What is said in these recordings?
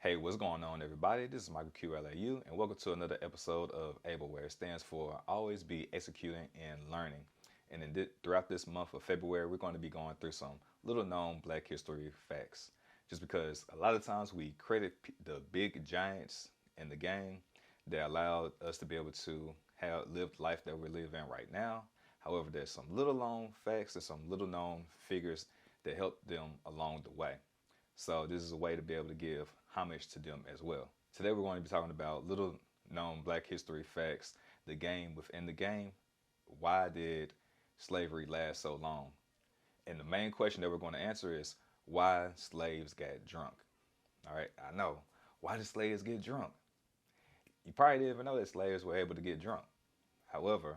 Hey, what's going on, everybody? This is MichaelQLau, and welcome to another episode of ABEL, where it stands for Always Be Executing and Learning. And throughout this month of February, we're going to be going through some little known Black history facts. Just because a lot of times we credit the big giants in the game that allowed us to be able to have lived life that we're living right now. However, there's some little known facts and some little known figures that helped them along the way. So this is a way to be able to give homage to them as well. Today we're going to be talking about little known Black history facts, the game within the game. Why did slavery last so long? And the main question that we're going to answer is why slaves got drunk. All right, I know. Why did slaves get drunk? You probably didn't even know that slaves were able to get drunk. However,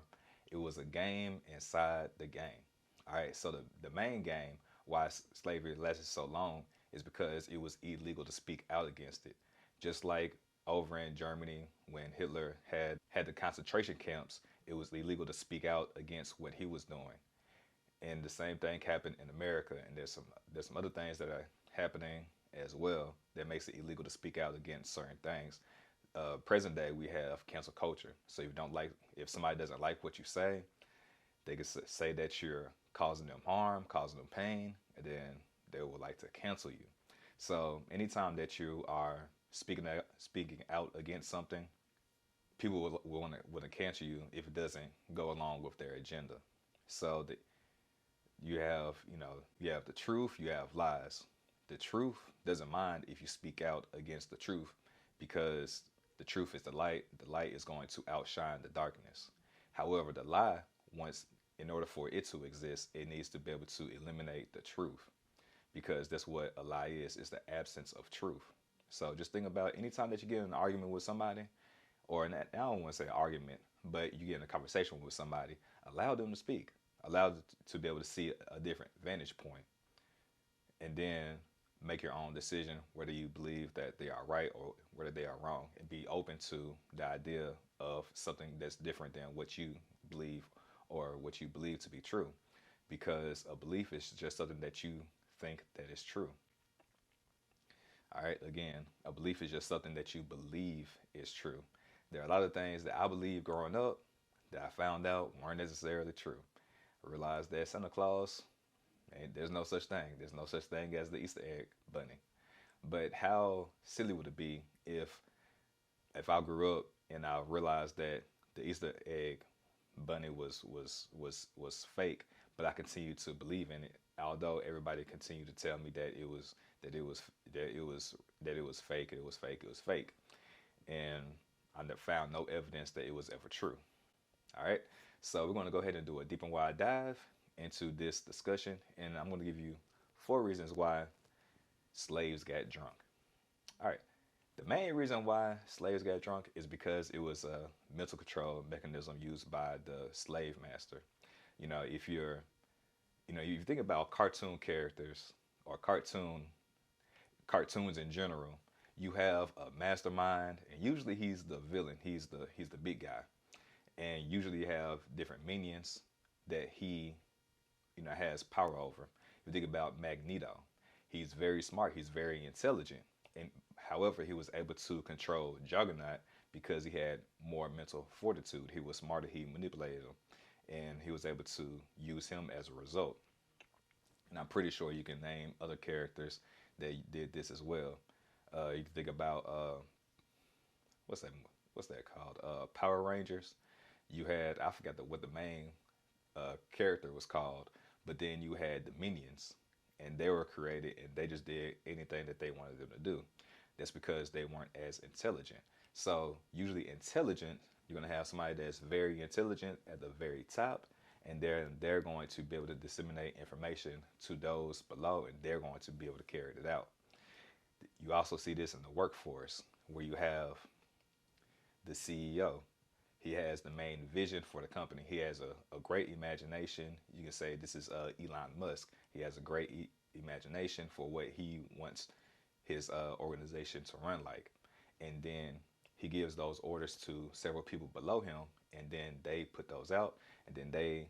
it was a game inside the game. All right, so the main game, why slavery lasted so long, is because it was illegal to speak out against it. Just like over in Germany, when Hitler had the concentration camps, it was illegal to speak out against what he was doing. And the same thing happened in America, and there's some other things that are happening as well that makes it illegal to speak out against certain things. Present day, we have cancel culture. So if somebody doesn't like what you say, they can say that you're causing them harm, causing them pain, and then they would like to cancel you. So anytime that you are speaking out against something, people will want to cancel you if it doesn't go along with their agenda. So you have the truth, you have lies. The truth doesn't mind if you speak out against the truth because the truth is the light. The light is going to outshine the darkness. However, the lie, in order for it to exist, it needs to be able to eliminate the truth, because that's what a lie is the absence of truth. So just think about anytime that you get in an argument with somebody, I don't want to say argument, but you get in a conversation with somebody, allow them to speak, allow them to be able to see a different vantage point, and then make your own decision whether you believe that they are right or whether they are wrong, and be open to the idea of something that's different than what you believe or what you believe to be true, because a belief is just something that you think that is true. All right, again, a belief is just something that you believe is true. There are a lot of things that I believed growing up that I found out weren't necessarily true. I realized that Santa Claus, there's no such thing. There's no such thing as the Easter egg bunny. But how silly would it be if I grew up and I realized that the Easter egg bunny was fake, but I continued to believe in it, although everybody continued to tell me that it was fake, and I found no evidence that it was ever true. All right, so we're going to go ahead and do a deep and wide dive into this discussion, and I'm going to give you 4 reasons why slaves got drunk. All right, the main reason why slaves got drunk is because it was a mental control mechanism used by the slave master. You know, you think about cartoon characters or cartoons in general, you have a mastermind, and usually he's the villain. He's the big guy, and usually you have different minions that he has power over. If you think about Magneto, he's very smart. He's very intelligent, and however, he was able to control Juggernaut because he had more mental fortitude. He was smarter. He manipulated him, and he was able to use him as a result. And I'm pretty sure you can name other characters that did this as well. You can think about what's that called? Power Rangers. You had, I forgot what the main character was called, but then you had the minions, and they were created and they just did anything that they wanted them to do. That's because they weren't as intelligent. So usually intelligent, you're gonna have somebody that's very intelligent at the very top, and they're going to be able to disseminate information to those below, and they're going to be able to carry it out. You also see this in the workforce, where you have the CEO. He has the main vision for the company. He has a great imagination. You can say this is Elon Musk. He has a great imagination for what he wants his organization to run like. And then he gives those orders to several people below him, and then they put those out, and then they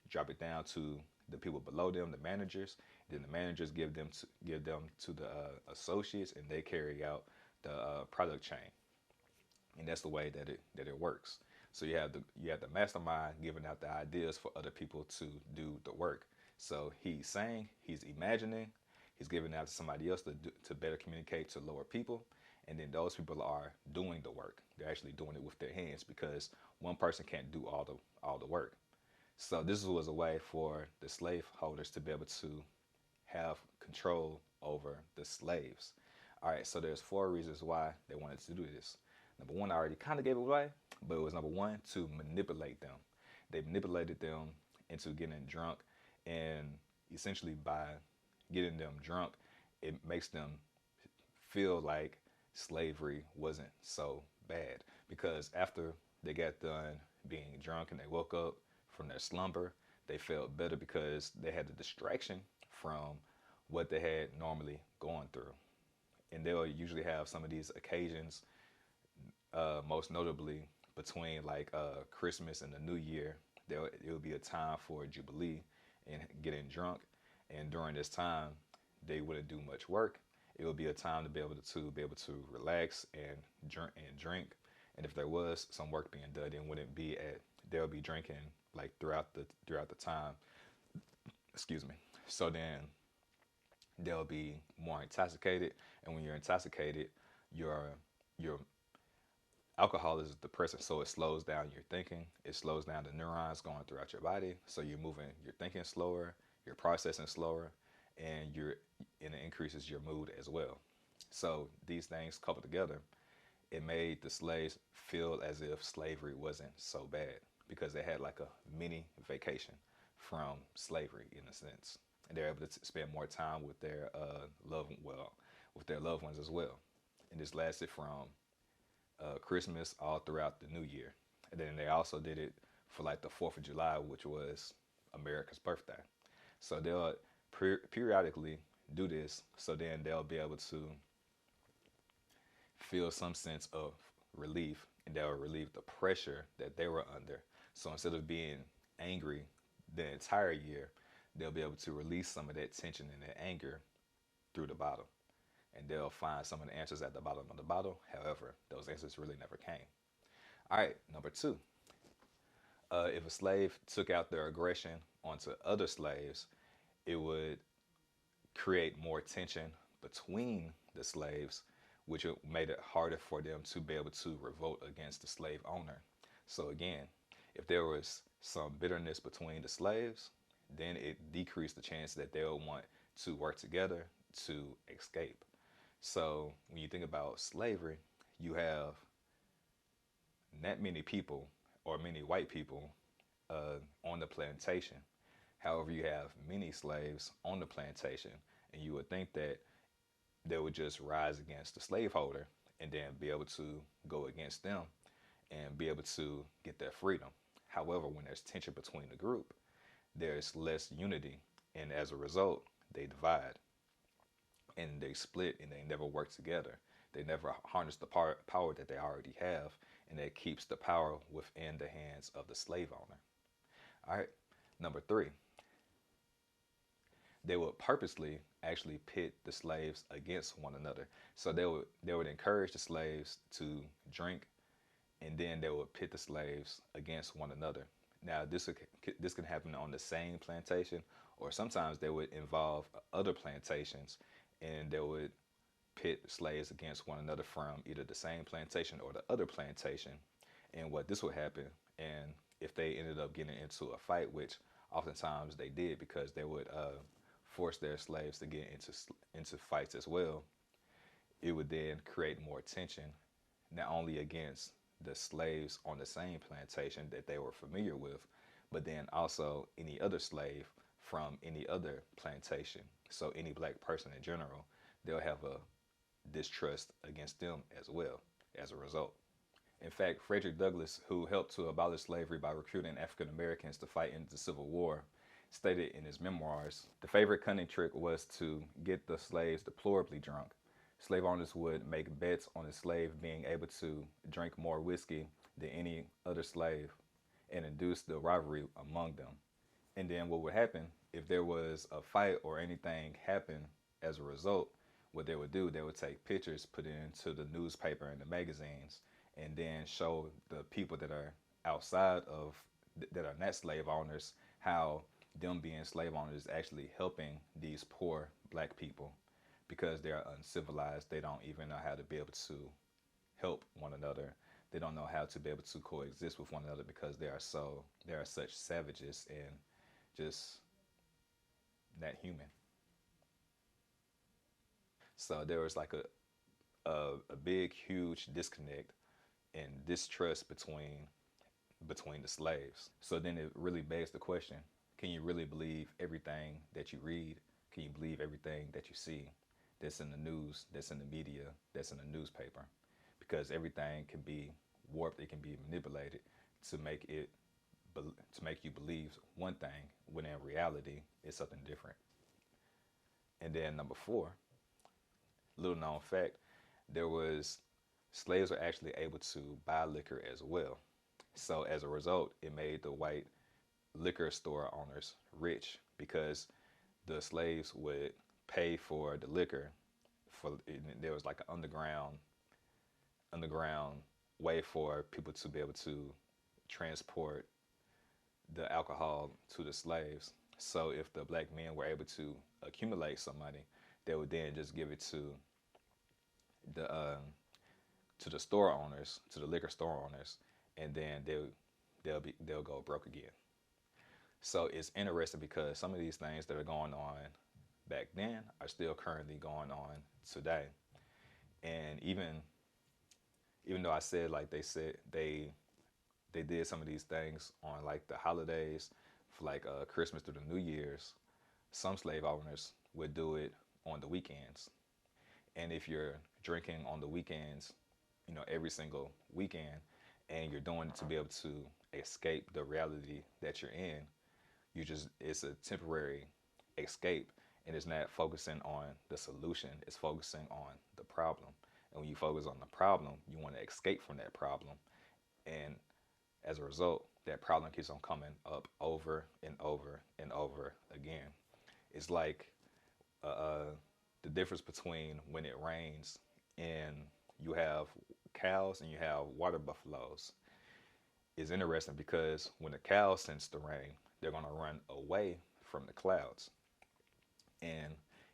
drop it down to the people below them, the managers. Then the managers give them to the associates, and they carry out the product chain, and that's the way that it works. So you have the mastermind giving out the ideas for other people to do the work. So he's saying, he's imagining, he's giving out to somebody else to better communicate to lower people, and then those people are doing the work. They're actually doing it with their hands because one person can't do all the work. So this was a way for the slave holders to be able to have control over the slaves. All right, so there's four reasons why they wanted to do this. Number one, I already kind of gave it away, but it was number one, to manipulate them. They manipulated them into getting drunk, and essentially by getting them drunk, it makes them feel like slavery wasn't so bad. Because after they got done being drunk and they woke up from their slumber, they felt better because they had the distraction from what they had normally gone through. And they'll usually have some of these occasions, most notably between like Christmas and the New Year. It will be a time for Jubilee and getting drunk. And during this time, they wouldn't do much work. It would be a time to be able to relax and drink. And if there was some work being done, then wouldn't be at they'll be drinking like throughout the time. Excuse me. So then they'll be more intoxicated, and when you're intoxicated, your alcohol is a depressant, so it slows down your thinking. It slows down the neurons going throughout your body, so you're thinking slower, you're processing slower, and it increases your mood as well. So these things coupled together, it made the slaves feel as if slavery wasn't so bad because they had like a mini vacation from slavery in a sense, and they're able to spend more time with their with their loved ones as well. And this lasted from Christmas all throughout the New Year, and then they also did it for like the 4th of July, which was America's birthday. So they'll periodically do this, so then they'll be able to feel some sense of relief, and they'll relieve the pressure that they were under. So instead of being angry the entire year, they'll be able to release some of that tension and that anger through the bottle. And they'll find some of the answers at the bottom of the bottle. However, those answers really never came. All right, number two. If a slave took out their aggression onto other slaves, it would create more tension between the slaves, which made it harder for them to be able to revolt against the slave owner. So again, if there was some bitterness between the slaves, then it decreased the chance that they'll want to work together to escape. So when you think about slavery, you have not many people or many white people on the plantation. However, you have many slaves on the plantation, and you would think that they would just rise against the slaveholder and then be able to go against them and be able to get their freedom. However, when there's tension between the group, there's less unity, and as a result, they divide and they split, and they never work together. They never harness the power that they already have, and that keeps the power within the hands of the slave owner. All right, number three, they would purposely actually pit the slaves against one another. So they would encourage the slaves to drink, and then they would pit the slaves against one another. Now, this can happen on the same plantation, or sometimes they would involve other plantations, and they would pit slaves against one another from either the same plantation or the other plantation. And what this would happen, and if they ended up getting into a fight, which oftentimes they did because they would force their slaves to get into fights as well, it would then create more tension, not only against the slaves on the same plantation that they were familiar with, but then also any other slave from any other plantation. So any black person in general, they'll have a distrust against them as well as a result. In fact, Frederick Douglass, who helped to abolish slavery by recruiting African Americans to fight in the Civil War, stated in his memoirs, the favorite cunning trick was to get the slaves deplorably drunk. Slave owners would make bets on the slave being able to drink more whiskey than any other slave and induce the rivalry among them. And then what would happen if there was a fight or anything happened as a result, what they would do, they would take pictures, put it into the newspaper and the magazines, and then show the people that are outside of that are not slave owners how them being slave owners is actually helping these poor black people because they're uncivilized. They don't even know how to be able to help one another. They don't know how to be able to coexist with one another because they are such savages and just not human. So there was like a big, huge disconnect and distrust between the slaves. So then it really begs the question, can you really believe everything that you read? Can you believe everything that you see that's in the news, that's in the media, that's in the newspaper? Because everything can be warped, it can be manipulated to make it to make you believe one thing when in reality it's something different. And then number four, little known fact, there was slaves were actually able to buy liquor as well. So as a result, it made the white liquor store owners rich because the slaves would pay for the liquor. There was like an underground way for people to be able to transport the alcohol to the slaves. So if the black men were able to accumulate some money, they would then just give it the to the store owners, to the liquor store owners, and then they'll go broke again. So it's interesting because some of these things that are going on back then are still currently going on today. And even though I said like they said they did some of these things on like the holidays, for like Christmas through the New Year's, some slave owners would do it on the weekends. And if you're drinking on the weekends, every single weekend, and you're doing it to be able to escape the reality that you're in, it's a temporary escape, and it's not focusing on the solution, it's focusing on the problem. And when you focus on the problem, you want to escape from that problem. And as a result, that problem keeps on coming up over and over and over again. It's like the difference between when it rains and you have cows and you have water buffaloes is interesting because when the cows sense the rain, they're going to run away from the clouds. And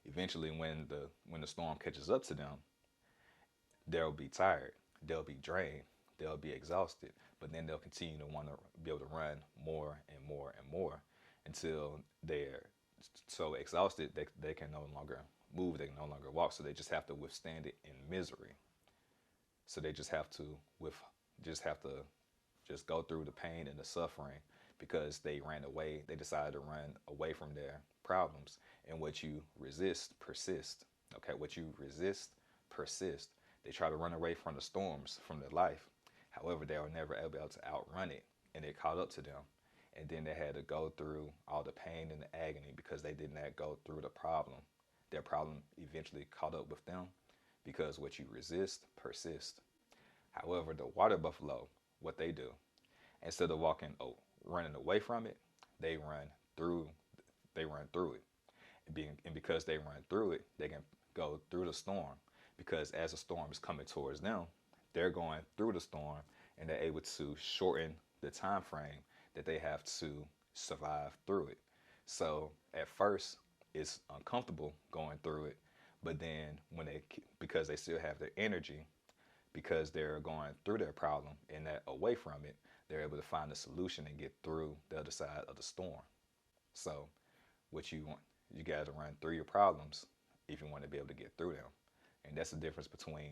eventually when the storm catches up to them, they'll be tired, they'll be drained, they'll be exhausted, but then they'll continue to want to be able to run more and more and more until they're so exhausted they can no longer move, they can no longer walk, so they just have to withstand it in misery. So they just have to just go through the pain and the suffering because they ran away, they decided to run away from their problems. And what you resist persists. Okay, what you resist persists. They try to run away from the storms, from their life. However, they were never able to outrun it, and it caught up to them. And then they had to go through all the pain and the agony because they did not go through the problem. Their problem eventually caught up with them because what you resist persists. However, the water buffalo, what they do, instead of running away from it, they run through. They run through it, and because they run through it, they can go through the storm. Because as the storm is coming towards them, they're going through the storm, and they're able to shorten the time frame that they have to survive through it. So at first, it's uncomfortable going through it, but then because they still have their energy, because they're going through their problem and not away from it, they're able to find a solution and get through the other side of the storm. So what you got to run through your problems if you want to be able to get through them. And that's the difference between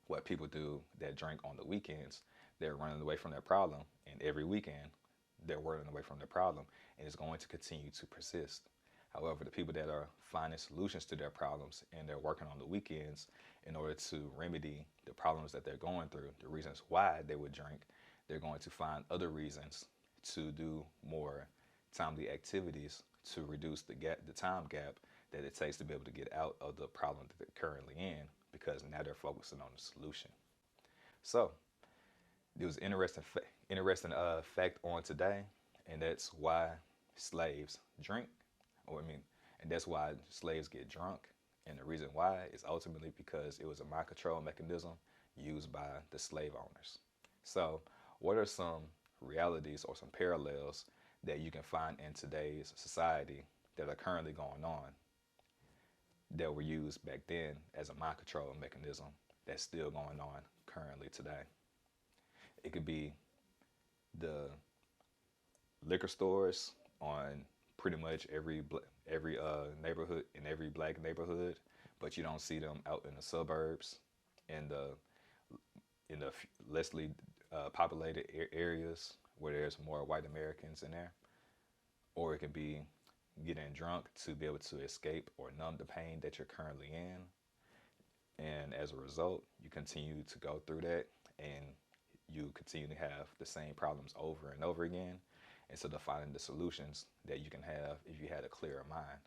what people do that drink on the weekends. They're running away from their problem, and every weekend they're running away from their problem, and it's going to continue to persist. However, the people that are finding solutions to their problems and they're working on the weekends in order to remedy the problems that they're going through, the reasons why they would drink, they're going to find other reasons to do more timely activities to reduce the time gap that it takes to be able to get out of the problem that they're currently in, because now they're focusing on the solution. So there was interesting fact on today, and that's why slaves drink, and that's why slaves get drunk And the reason why is ultimately because it was a mind control mechanism used by the slave owners. So, what are some realities or some parallels that you can find in today's society that are currently going on that were used back then as a mind control mechanism that's still going on currently today? It could be the liquor stores on pretty much every neighborhood in every black neighborhood, but you don't see them out in the suburbs, in the lessly populated areas where there's more white Americans in there. Or it could be getting drunk to be able to escape or numb the pain that you're currently in. And as a result, you continue to go through that and you continue to have the same problems over and over again instead of finding the solutions that you can have if you had a clearer mind.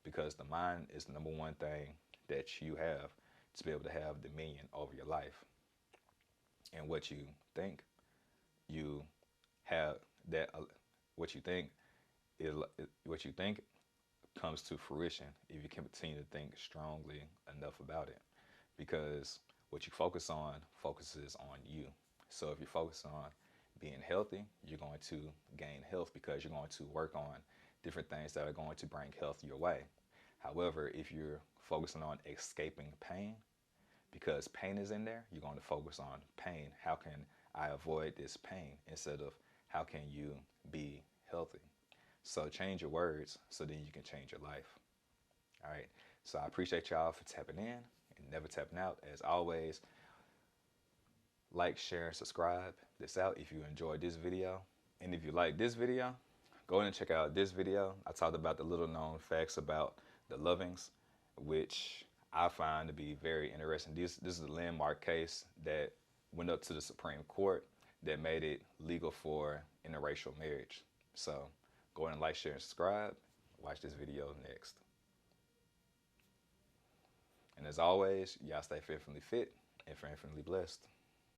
Because the mind is the number one thing that you have to be able to have dominion over your life. And what you think, you have that, what you think is what you think comes to fruition if you continue to think strongly enough about it. Because what you focus on focuses on you. So if you focus on being healthy, you're going to gain health because you're going to work on different things that are going to bring health your way. However, if you're focusing on escaping pain, because pain is in there, you're going to focus on pain. How can I avoid this pain instead of how can you be healthy? So change your words so then you can change your life. All right. So I appreciate y'all for tapping in and never tapping out. As always, like, share, and subscribe this out if you enjoyed this video. And if you like this video, go ahead and check out this video. I talked about the little known facts about the Lovings, which I find to be very interesting. This is a landmark case that went up to the Supreme Court that made it legal for interracial marriage. So go ahead and like, share, and subscribe. Watch this video next. And as always, y'all stay infinitely fit and infinitely blessed.